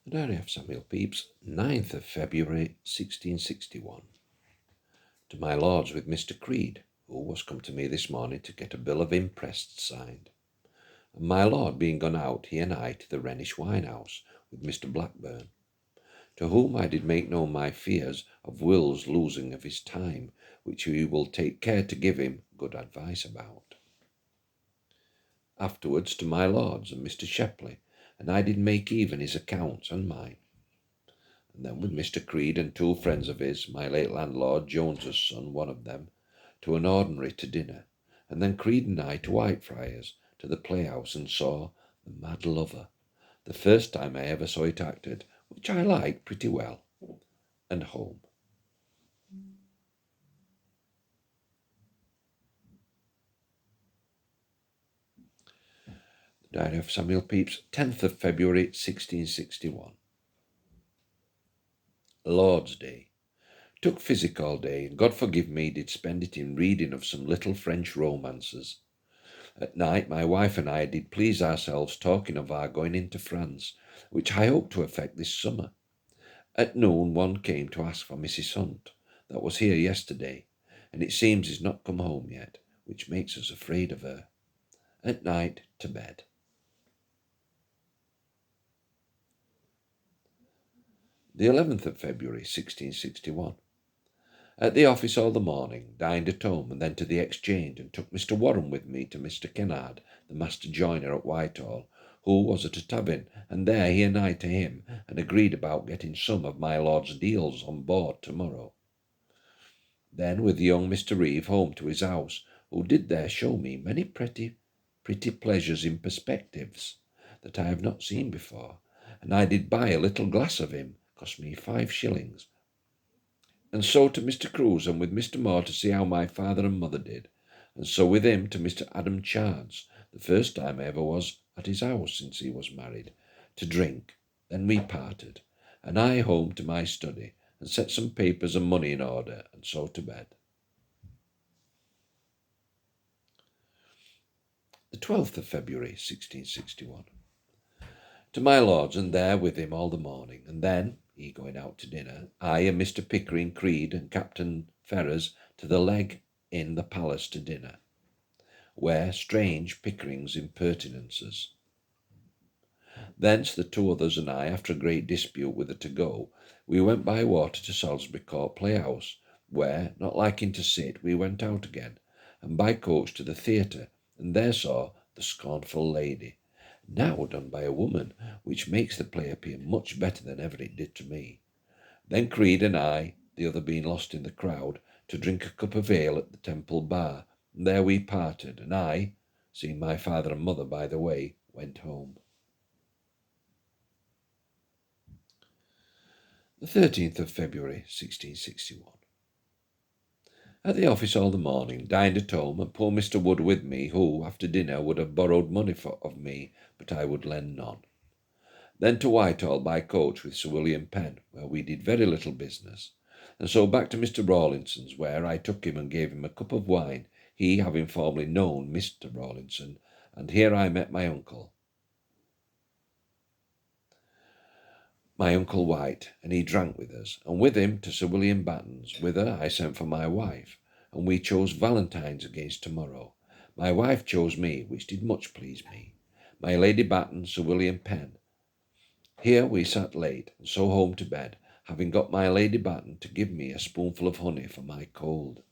The Diary of Samuel Pepys, 9th of February 1661. To my lords with Mr. Creed, who was come to me this morning to get a bill of imprest signed. And my lord being gone out, he and I to the Rhenish wine-house with Mr. Blackburn, to whom I did make known my fears of Will's losing of his time, which he will take care to give him good advice about. Afterwards to my lords and Mr. Shepley, and I did make even his accounts and mine. And then with Mr. Creed and two friends of his, my late landlord, Jones's son, one of them, to an ordinary to dinner, and then Creed and I to Whitefriars, to the playhouse, and saw The Mad Lover, the first time I ever saw it acted, which I liked pretty well, and home. The Diary of Samuel Pepys, 10th of February 1661. Lord's Day. Took physic all day, and God forgive me, did spend it in reading of some little French romances. At night my wife and I did please ourselves talking of our going into France, which I hope to effect this summer. At noon one came to ask for Mrs. Hunt, that was here yesterday, and it seems is not come home yet, which makes us afraid of her. At night to bed. The 11th of February 1661. At the office all the morning, dined at home, and then to the Exchange, and took Mr. Warren with me to Mr. Kennard, the master joiner at Whitehall, who was at a tavern, and there he and I to him, and agreed about getting some of my lord's deals on board to-morrow. Then with young Mr. Reeve home to his house, who did there show me many pretty pleasures in perspectives that I have not seen before, and I did buy a little glass of him, cost me 5 shillings. And so to Mr. Cruse, and with Mr. Moore to see how my father and mother did, and so with him to Mr. Adam Chard's, the first time I ever was at his house since he was married, to drink. Then we parted, and I home to my study, and set some papers and money in order, and so to bed. The 12th of February 1661. To my lord's, and there with him all the morning, and then, he going out to dinner, I and Mr. Pickering, Creed, and Captain Ferrers to the Leg in the Palace to dinner, where strange Pickering's impertinences. Thence the two others and I, after a great dispute whither to go, we went by water to Salisbury Court playhouse, where, not liking to sit, we went out again, and by coach to the theatre, and there saw The Scornful Lady, now done by a woman, which makes the play appear much better than ever it did to me. Then Creed and I, the other being lost in the crowd, to drink a cup of ale at the Temple Bar, and there we parted, and I, seeing my father and mother by the way, went home. The 13th of February 1661. At the office all the morning, dined at home, and poor Mr. Wood with me, who, after dinner, would have borrowed money of me, but I would lend none. Then to Whitehall by coach with Sir William Penn, where we did very little business, and so back to Mr. Rawlinson's, where I took him and gave him a cup of wine, he having formerly known Mr. Rawlinson, and here I met my uncle White, and he drank with us, and with him to Sir William Batten's, whither I sent for my wife, and we chose Valentine's against to-morrow. My wife chose me, which did much please me. My Lady Batten, Sir William Penn. Here we sat late, and so home to bed, having got my Lady Batten to give me a spoonful of honey for my cold.